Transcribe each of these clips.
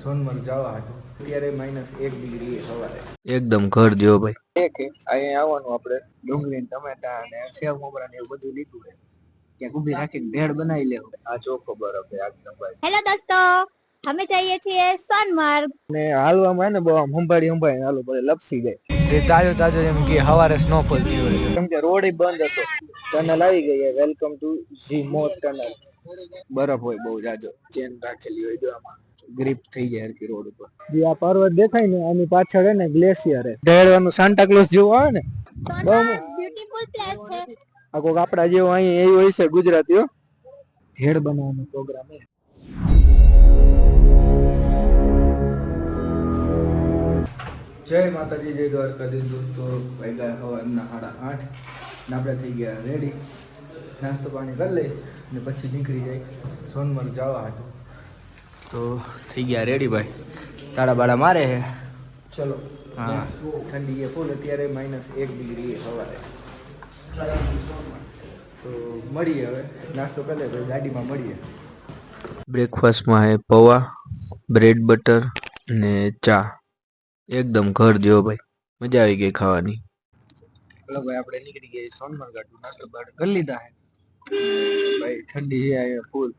સોનમર્ગ જવા હતું. અત્યારે -1 ડિગ્રી સવારે. એકદમ ઘર જેવો ભાઈ. અહીંયા આવવાનું આપણે ડુંગળી ટમેટા અને સેવ મમરા ને એવું બધું લીધું છે. ત્યાં ઊભી રાખીને ભેળ બનાવી લેવું. આ ચોખ્ખો બરફ છે એકદમ ભાઈ. હેલો દોસ્તો, અમે જઈએ છીએ સોનમર્ગ ને હાલવામાં ને બહુ આમ હંભાળી હાલો બધે લપસી જાય. એ તાજો એમ કે હવારે સ્નોફોલ થયો હોય કેમ કે રોડ બંધ હતો. ટનલ આવી ગઈ. Welcome to Z Morh tunnel. બરફ હોય બહુ જાજો. ચેન રાખેલી હોય જો આમાં ગ્રીપ થઈ જાય હરકી રોડ ઉપર. જે આ પર્વત દેખાય ને આની પાછળ હે ને ગ્લેશિયર હે. ઢેળવાનું સાન્ટા ક્લોઝ જેવું આવે ને બહુ બ્યુટીફુલ પ્લેસ છે. આ કોક આપડા જેવો અહીં એ હોય છે ગુજરાતીઓ. ઢેળ બનાવવાનો પ્રોગ્રામ હે. જય માતાજી, જય દ્વારકાધીશ દોસ્તો. વાગ્યા સવારના 8:30 ને આપણે થઈ ગયા રેડી. નાસ્તો પાણી કરી લઈ ને પછી નીકળી જાય સોનમર્ગ જવા હતું. તો થઈ ગયા રેડી ભાઈ. તાળા બાળા મારે હે. ચલો. હા, ઠંડી એ ફૂલ. અત્યારે -1 ડિગ્રી સવારે. તો મળીએ હવે. નાસ્તો કરી લે પછી ગાડીમાં મળીએ. બ્રેકફાસ્ટમાં હે પૌવા, બ્રેડ બટર ને ચા. એકદમ ઘર જેવો ભાઈ. મજા આવી ગઈ ખાવાની. ચલો ભાઈ, આપણે નીકળી ગયા સોનમર્ગ. નાસ્તો બાસ્તો કરી લીધા હે ભાઈ. ઠંડી છે અહીંયા ફૂલ.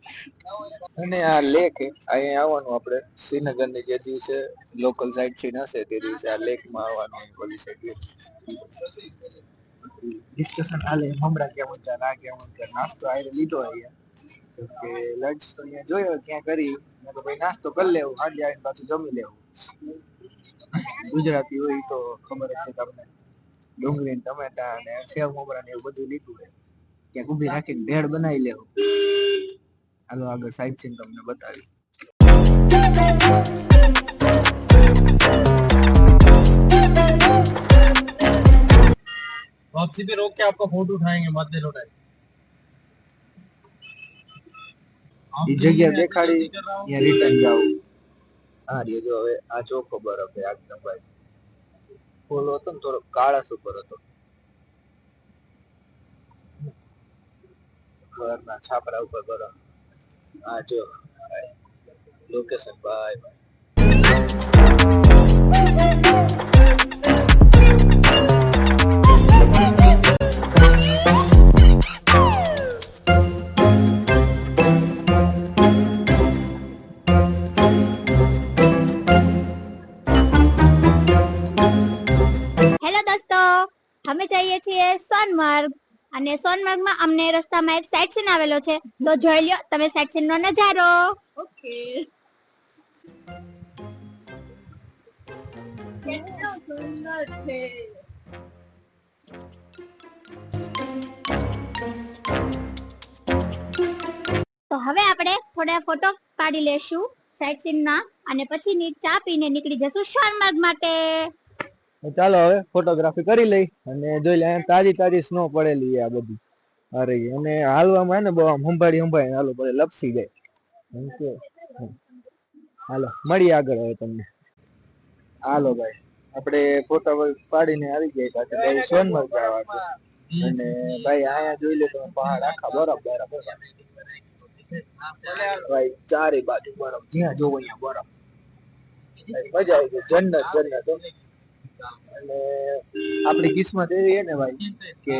અને આ લેક હે. અહીંયા આવવાનું આપણે શ્રીનગરની જે દિવસે લોકલ સાઇટ સીન હશે તે દિવસે આ લેકમાં આવવાનું. પોલીસ સાઈડ ડિસ્કશન હાલે હમણાં કેમ હતા ના કેમ હતા. નાસ્તો આઈને લીધો અહીંયા કે લંચ તો અહીંયા જોયો ક્યાં કરી. મેં તો ભાઈ નાસ્તો કરી લેવું, સાંજે આવીને પાછું જમી લેવું. ગુજરાતી હોય તો ખબર જ છે તમને. ડુંગળી ટમેટા અને સેવ મમરા ને એવું બધું લીધું છે. ત્યાં ઊભી રાખીને ભેળ બનાવી લેવું. હાલો આગળ સાઈડ સીન તમને બતાવી. वापसी पे रोक के आपका फोटो उठाएंगे, मत दे लो टाइम. એ જગ્યા દેખાડી ત્યાં રિટર્ન જાવ. હા રે જો હવે આ ચોખ્ખો બરફ છે એકદમ ભાઈ. ફૂલ હતો ને થોડો કાળા ઉપર હતો. ઘરના છાપરા ઉપર બરફ. હા જો લોકેશન ભાઈ. હેલો દોસ્તો, અમે જઈએ છીએ સોનમર્ગ અને સોનમર્ગમાં અમને રસ્તામાં એક સાઇટ સીન આવેલો છે. તો જોઈ લ્યો તમે સાઇટ સીન નો નજારો. ઓકે. કેટલો સુંદર છે. તો હવે આપણે થોડા ફોટો પાડી લેશું સાઇટ સીન ના અને પછી ચા પીને નીકળી જશું સોનમર્ગ માટે. ચાલો હવે ફોટોગ્રાફી કરી લઈ અને જોઈ લે તાજી સ્નો પડેલી આ બધી. અરે અને હાલવામાં ને બહુ આમ હંભાળી હાલો બધે લપસી જાય. હાલો મળીએ આગળ હવે તમને. હાલો ભાઈ, આપણે ફોટો પાડીને આવી ગયા પાછા ભાઈ સોનમર્ગ જવા છે. અને ભાઈ અહીંયા જોઈ લે તમે પહાડ આખા બરફ ભાઈ. ચારે બાજુ બરફ. જ્યાં જોવો અહીંયા બરફ. મજા આવી ગઈ. જન્નત. અને આપણી કિસ્મત એવી હે ને ભાઈ કે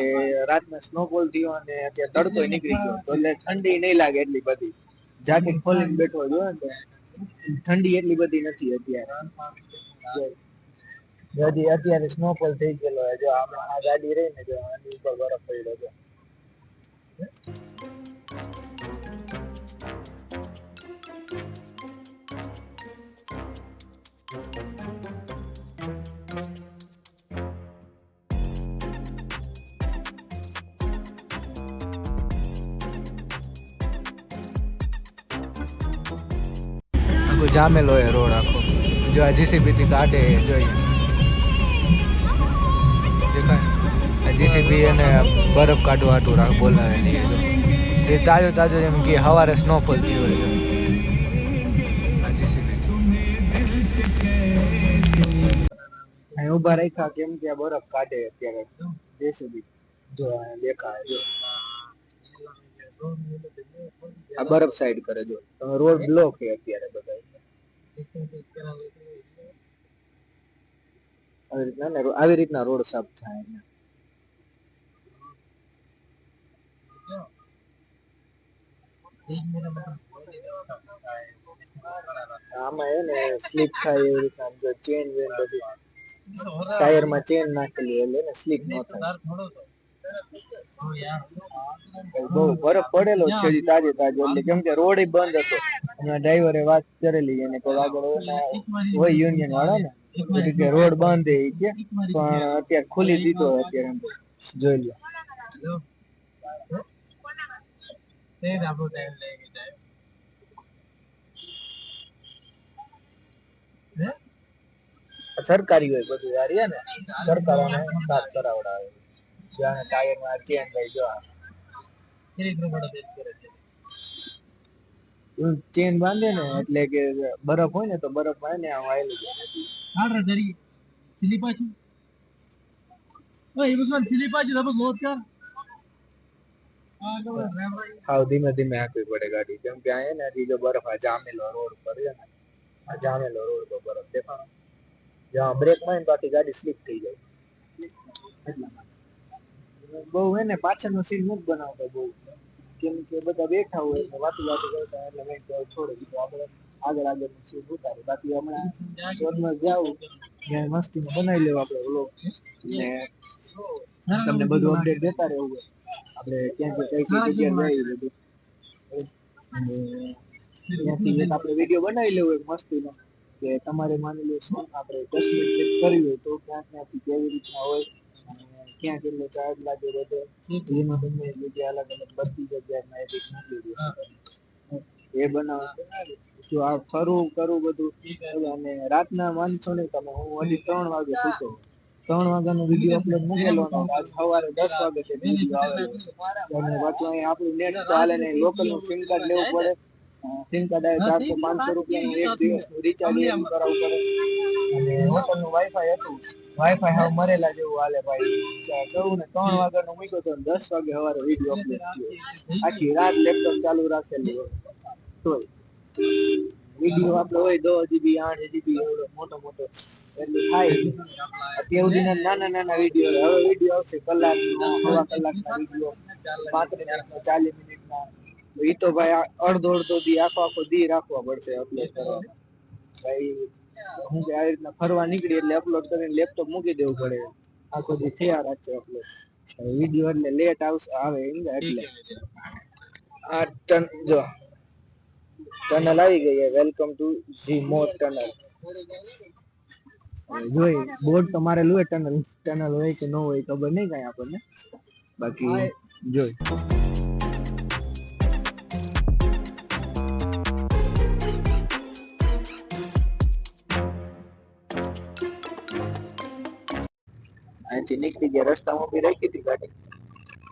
રાતના સ્નોફોલ થયો અને અત્યારે તડકો નીકળી ગયો તો એટલે ઠંડી નહીં લાગે એટલી બધી. જાકેટ ખોલીને બેઠો જો ને ઠંડી એટલી બધી નથી અત્યારે. અત્યારે સ્નોફોલ થઈ ગયેલો જો આ ગાડી રહી ને જો આની ઉપર બરફ પડ્યો છે. જામેલો એ રોડ આખો. જો આ જીસીબી થી કાઢે જોઈએ દેખાય. જીસીબી એને બરફ કાઢવા હાટું બોલાવેલી. એ તાજો એમ કે સવારે સ્નોફોલ થયો હોય. આ જીસીબી અહીં ઉભા રાખ્યા કેમ કે આ બરફ કાઢે અત્યારે જેસીબી. જો દેખાય જો આ બરફ સાઈડ કરે. જો તમે રોડ બ્લોક છે અત્યારે બધા. આવી રીતના રોડ સાફ થાય અહીંયા. આમાં હે ને સ્લીપ થાય એવી રીતના જો ચેન વેન બધી ટાયરમાં ચેન નાખેલી એટલે ને સ્લીપ ન થાય. બહુ બરફ પડેલો છે હજી તાજે તાજો એટલે કેમ કે રોડ બંધ હતો. હમણાં ડ્રાઈવરે વાત કરેલી એને કોઈ આગળ હોય યુનિયન વાળા ને કે રોડ બંધ છે કે પણ અત્યારે ખોલી દીધો અત્યારે એમ જોઈ લો. સરકારી હોય બધું યાર ને સરકાર સાફ કરાવડાવે જ્યાં ટાયરમાં ચેન રહી જો ચેન બાંધે ને એટલે કે બરફ હોય ને તો બરફ માં ને આમ આવેલું હાવ ધીમે ધીમે હાંકવી પડે ગાડી કેમ કે આ ને હજી જો બરફ આ જામેલો રોડ પર છે ને આ જામેલો રોડ પર બરફ દેખાણો જ્યાં બ્રેક મારીને તો આખી ગાડી સ્લીપ થઈ જાય. એટલા માટે બહુ હે ને પાછળનો સીન નથી બનાવતો બહુ કેમ કે બધા બેઠા હોય એટલે વાતું કરતા એટલે મેં છોડી દીધું આપણે આગળ સીન ઉતારી. બાકી હમણાં જોરમાં જાવું ત્યાં મસ્તીમાં બનાવી લેવું આપણે વ્લોગ ને તમને બધું અપડેટ દેતા રહેવું હોય આપણે ક્યાં કઈ જગ્યાએ જઈએ બધું અને ત્યાંથી એક આપણે વિડીયો બનાવી લેવું એક મસ્તીનો કે તમારે માની લો શું આપણે 10 મિનિટ કરી હોય તો ક્યાંથી કેવી રીતના હોય ક્યાં કેટલો ચાર્જ લાગે બધે એમાં તમને જગ્યા અલગ અલગ બધી જગ્યાએ એડિટ મોકલી દે એ બનાવો જો આ ફરવું કરવું બધું અને રાતના માનશો નહીં તમે હું હજી 3 વાગે સૂતો 3 વાગ્યાનો વિડીયો અપલોડ મૂકેલો આજ સવારે 10 વાગે તે વિડીયો આવેલો અને પાછું અહીં આપણું નેટ તો હાલે નહીં લોકલનું સિમ કાર્ડ લેવું પડે. સિમ કાર્ડ આવે 400-500 રૂપિયાનું એક દિવસનું રિચાર્જ એવું કરાવવું પડે અને હોટલનું વાઈફાઈ હતું વાઈફાઈ હાવ મરેલા જેવું હાલે ભાઈ કહું ને 3 વાગ્યાનો મૂક્યો તો 10 વાગે સવારે વિડીયો અપલોડ થયો આખી રાત લેપટોપ ચાલુ રાખેલું હોય તોય વિડીયો આપણો હોય 10 GB 8 GB એવડો મોટો એટલે થાય અત્યાર સુધીના નાના વિડીયો હવે વિડીયો આવશે કલાકનો સવા કલાકના વિડીયો 35 મિનિટનો 40 મિનિટના એ તો ભાઈ અડધો દી આખો દી રાખવા પડશે અપલોડ કરવા ભાઈ હું કે આ રીતના ફરવા નીકળી એટલે અપલોડ કરીને લેપટોપ મૂકી દેવું પડે આખો દી થયા રાખશે અપલોડ વિડીયો એટલે લેટ આવે એટલે આ જો ટનલ આવી ગઈ welcome to Z Morh tunnel જોઈ બોર્ડ તો મારેલું હોય ટનલ હોય કે ન હોય ખબર નહીં કાંઈ આપણને બાકી જોઈ અહીંથી નીકળી ગયા રસ્તામાં ઉભી રાખી હતી ગાડી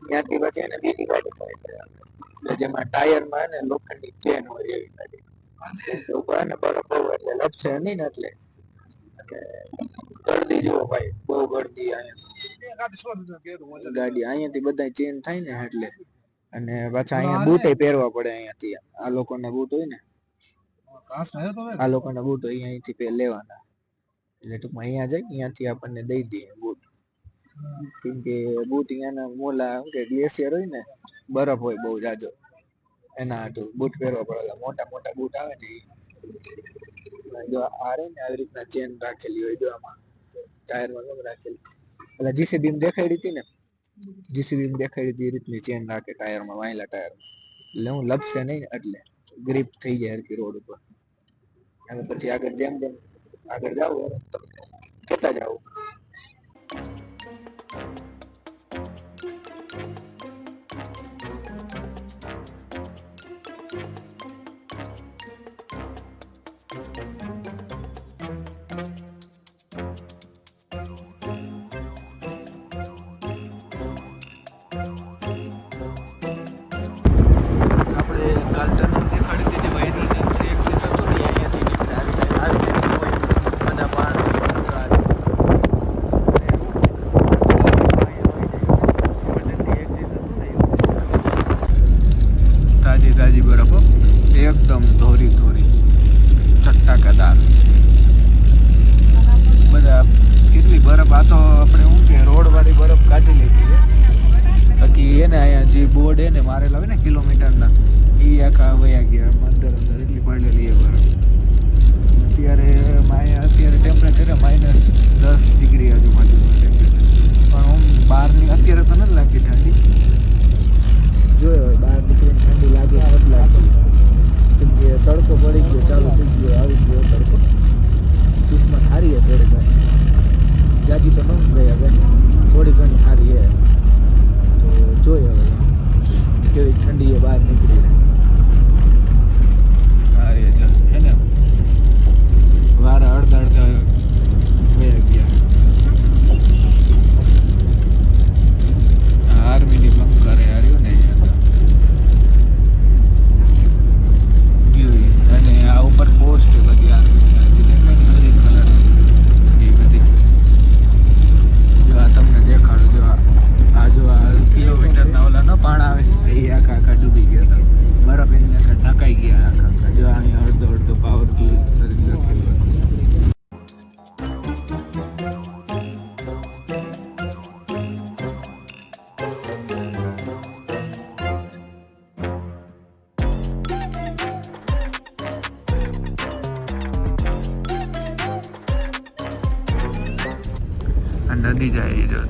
ત્યાંથી પછી એને બીજી ગાડી કરી જેમાં ટાયરમાં ને લોખંડની ચેન હોય એવી ગાડી ઉપર ને બરફ બહુ એટલે લપસે નહીં ને એટલે ગરદી જુઓ ભાઈ બહુ ગરદી અહીંયા ગાડી અહીંયાથી બધા ચેન થાય ને એટલે અને પાછા અહીંયા બૂટ પહેરવા પડે અહીંયાથી આ લોકોના બૂટ હોય ને આ લોકોના બૂટ હોય અહીંયાથી લેવાના એટલે ટૂંકમાં અહીંયા જાય અહીંયાથી આપણને દઈ દઈએ બૂટ કેમ કે બૂટ અહીંયાના મોલા કે ગ્લેશિયર હોય ને બરફ હોય બહુ જાજો એના હાટું બૂટ પહેરવા પડે મોટા બૂટ આવે ને જો આ રે ને આવી રીતના ચેન રાખેલી હોય જો આમાં ટાયરમાં ગમ રાખેલી એટલે જીસીબી દેખાડી હતી ને જીસીબી દેખાડી હતી એ રીતની ચેન રાખે ટાયરમાં વાયેલા ટાયરમાં એટલે હું લપસે નહીં એટલે ગ્રીપ થઈ જાય હરકી રોડ ઉપર અને પછી આગળ જેમ આગળ જાવું કેતા જાવું મારેલા હોય ને કિલોમીટરના એ આખા વયા ગયા અંદર અંદર એટલી પડેલી એ બરફ. અત્યારે ટેમ્પરેચર -10 ડિગ્રી આજુબાજુનું ટેમ્પરેચર. પણ આમ બહારની અત્યારે તો નથી લાગતી ઠંડી. જોયો બહાર નીકળીને ઠંડી લાગે એટલે કેમ કે તડકો પડી ગયો, ચાલુ થઈ ગયો, આવી ગયો તડકો. કિસ્મત સારી છે થોડી ઘણી, જાજી તો ન ગયા ભાઈ, થોડી ઘણી સારી છે. તો જોઈએ હવે કેવી ઠંડી એ બહાર નીકળી રહે. સારી છે હે ને, વારા અડધા અડધા વયા ગયા. આર્મીની બંકર હાર્યું ને અહીંયા તો. અને આ ઉપર પોસ્ટ બધી આર્મી ગ્રીન કલર એ બધી. જો આ તમને દેખાડું, જો આ કિલોમીટરના ઓલા ન પાણ આવે એ આખા ડૂબી ગયા હતા. બરફ એની આખા ઢકાઈ ગયા આખા. જો અહીંયા અડધો અડધો પાવર લખેલું. નદી જાય જો,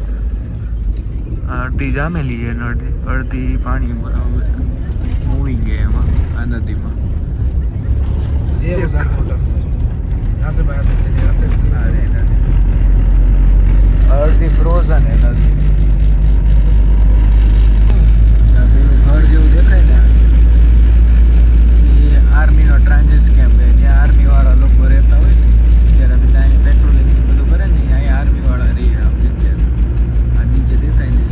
અડધી જામેલી છે ને અડધી પાણીમાં મૂવિંગ છે એમાં, આ નદીમાં. અડધી ફ્રોઝન છે નદી. ઘર જેવું દેખાય ને એ આર્મીનો ટ્રાન્ઝિટ કેમ્પ છે, જ્યાં આર્મી વાળા લોકો રહેતા હોય ને ત્યારે બધા અહીં પેટ્રોલિંગ બધું કરે ને અહીંયા આર્મી વાળા રહી આ જગ્યાએ. આ નીચે દેખાય ને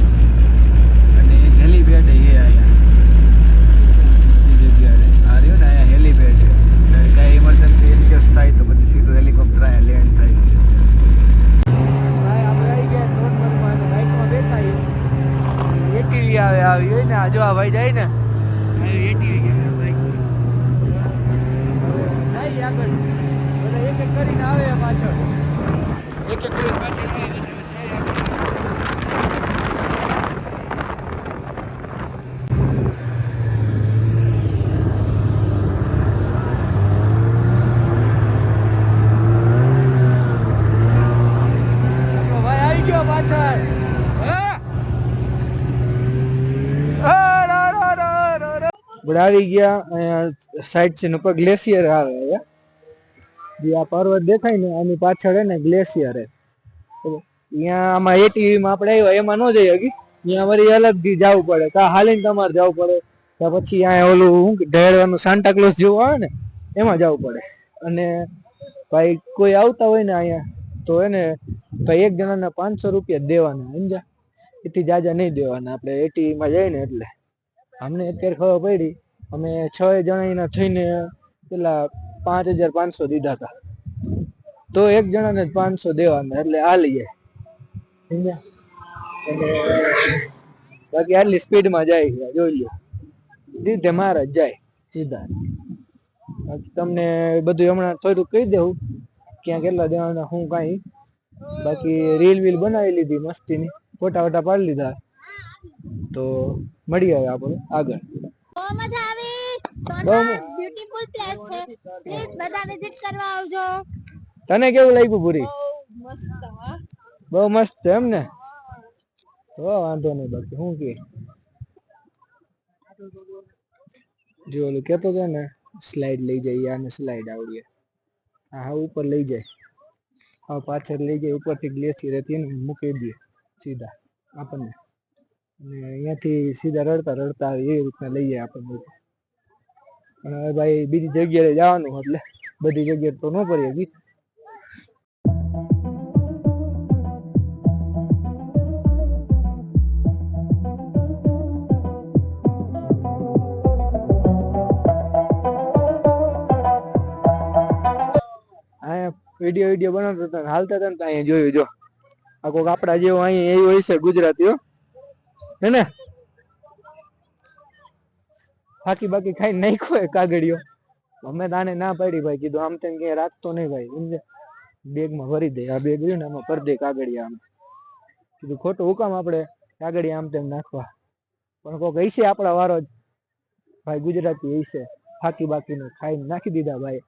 અને એક હેલીપેડ એ અહીંયા એ જગ્યાએ આ રહ્યું ને અહીંયા હેલીપેડ છે. કાંઈ ઇમરજન્સી ઇનકેસ થાય તો પછી સીધું હેલિકોપ્ટર અહીંયા લેન્ડ થાય. આપણે આવી ગયા સોનમર્ગમાં અને બાઇકમાં બેઠા એટીવી આવી હોય ને, આ જો આ ભાઈ જાય ને એટીવી ગયા બાઇકમાં જાય આગળ, બધા એક એક કરીને આવે પાછળ, એક એક કરીને પાછળ આવે. આવી ગયા અહીંયા સાઈડ સીન ઉપર ગ્લેશિયર આવે છે. જે આ પર્વત દેખાય ને આની પાછળ હે ને ગ્લેશિયર હે. અહીંયા આમાં એટીવીમાં આપણે આવ્યા એમાં ન જઈ હકી, ત્યાં વળી અલગથી જવું પડે, કાં હાલીને તમારે જવું પડે, તો પછી અહીંયા ઓલું શું ઢેળવાનું સાન્ટાક્લોઝ જેવું આવે ને એમાં જવું પડે. અને ભાઈ કોઈ આવતા હોય ને અહીંયા તો એને ભાઈ એક જણાના 500 રૂપિયા દેવાના, સમજ્યા? એથી જાજા નહીં દેવાના. આપણે એટીવીમાં જઈએ ને એટલે અમને અત્યારે ખબર પડી, અમે 6 જણા થઈને પેલા 5500 દીધા હતા, તો એક જણાને 500 દેવાના, એટલે આ લઈએ સમજ્યા? અને બાકી આટલી સ્પીડમાં જાય, જોઈ લો દીધે મારા જ જાય સીધા. તમને બધું હમણાં થોડું કહી દેવું ક્યાં કેટલા દેવાના હું કાંઈ. બાકી રીલ વીલ બનાવી લીધી મસ્તીની, ફોટા વોટા પાડી લીધા. તો મળી આવે આપણે આગળ. બહુ મજા આવી. સોનમાર્ગ બ્યુટીફુલ પ્લેસ છે, પ્લીઝ બધા વિઝિટ કરવા આવજો. તને કેવું લાગ્યું પૂરી? બહુ મસ્ત એમ ને? તો વાંધો નહીં. બાકી શું કે જો ઓલું કેતો છે ને સ્લાઇડ લઈ જાય, આને સ્લાઇડ આવડીએ, હા ઉપર લઈ જાય, હા પાછળ લઈ જાય, ઉપરથી ગ્લેશિયર હતી ને મૂકી દે સીધા આપણને, અને અહીંયાથી સીધા રડતા રડતા આવે એ રીતના લઈ જાય આપણને. અને હવે ભાઈ બીજી જગ્યાએ જવાનું એટલે બધી જગ્યાએ તો ન પડી હકી. વિડીયો બનાવતા હતા હાલતા હતા ને તો અહીંયા જોયું, જો આ કોક આપડા જેવો અહીંયા એવું હોય છે ગુજરાતીઓ હે ને, બાકી ખાઈ નાખ્યો કાગળિયો. અમે તાને ના પાડી ભાઈ, કીધું આમ તેમ ક્યાંય રાખતો નહીં ભાઈ, સમજે? બેગમાં ભરી દે, આ બેગ રહ્યું ને આમાં ભરી દે કાગળિયા. આમ કીધું ખોટું હુકામ આપણે કાગળિયા આમ તેમ નાખવા. પણ કોઈ હશે આપણા વારો જ ભાઈ, ગુજરાતી હશે ફાકી બાકીનું ખાઈને નાખી દીધા ભાઈ.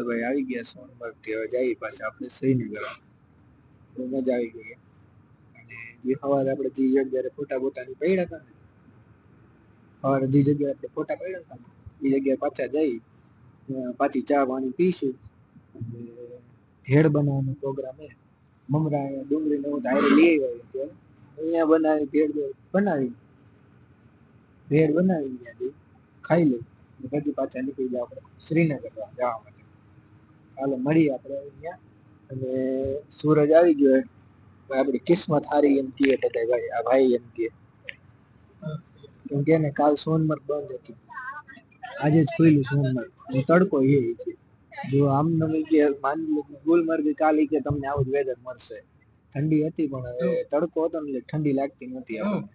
ભાઈ આવી ગયા સોનમર્ગ થી. હવે જઈએ પાછા આપણે શ્રીનગર. બહુ મજા આવી ગઈ. અને જે સવારે આપણે જે જગ્યાએ ફોટા બોટાની પડ્યા હતા ને, સવારે જે જગ્યાએ આપણે ફોટા પડ્યા હતા ને એ જગ્યાએ પાછા જઈ પાછી ચા પાણી પીશું. અને ભેળ બનાવવાનો પ્રોગ્રામ છે. મમરા ડુંગળી ને એવું ધારે લઈ આવ્યા અહીંયા બનાવી ભેળ બનાવી ત્યાંથી ખાઈ લઈ પછી પાછા નીકળી જાય આપણે શ્રીનગર જવા માટે. ચાલો મળીએ આપણે અહીંયા. અને સૂરજ આવી ગયો આપણી કિસ્મત હારી એમ કીએ બધા ભાઈ. આ ભાઈ એમ કે કેમ કે ને કાલ સોનમર્ગ બંધ હતું, આજે જ ખુલ્યું સોનમર્ગ. તડકો એ જો આમ નમી કે માની લો ગુલમર્ગ કાલે કે તમને આવું જ વેધર મળશે. ઠંડી હતી પણ હવે તડકો હતો ને ઠંડી લાગતી નથી આપણને.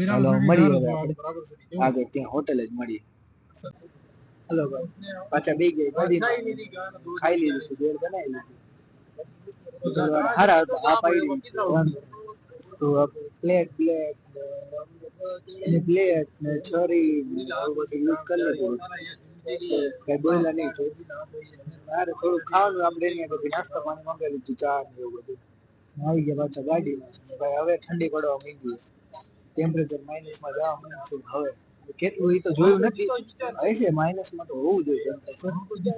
ચાલો મળીએ હવે આપણે આગળ ત્યાં હોટેલ જ મળીએ. હલો ભાઈ, પાછા બે ગઈ ખાઈ લીધું, ભેળ બનાવી લીધું. હારા હતા આ પાડી તો પ્લેટ ને છરી ને આવું બધું યુઝ કરી લીધું. કઈ બોલ્યા નહીં. મારે થોડું ખાવાનું આપણે અહીંયા પછી નાસ્તા પાણી મંગાવી લીધું, ચા ને એવું બધું. આવી ગયા પાછા ગાડીમાં. ભાઈ હવે ઠંડી પડવા માંડી, ટેમ્પરેચર માઇનસમાં જવા માંડ્યું. હવે કેટલું એ તો જોયું નથી, હશે માઇનસમાં તો હોવું જોઈએ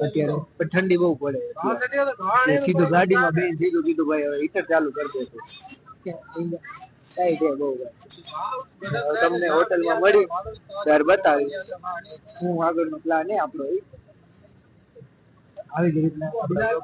અત્યારે, પણ ઠંડી બહુ પડે એટલે સીધું ગાડીમાં બેન સીધું કીધું ભાઈ હવે હીટર ચાલુ કરી દેતું. કઈ દે બહુ ભાઈ. તમને હોટલમાં મળી ત્યારે બતાવી હું આગળનો પ્લાન એ આપણો આવી જ રીતના બન્યા.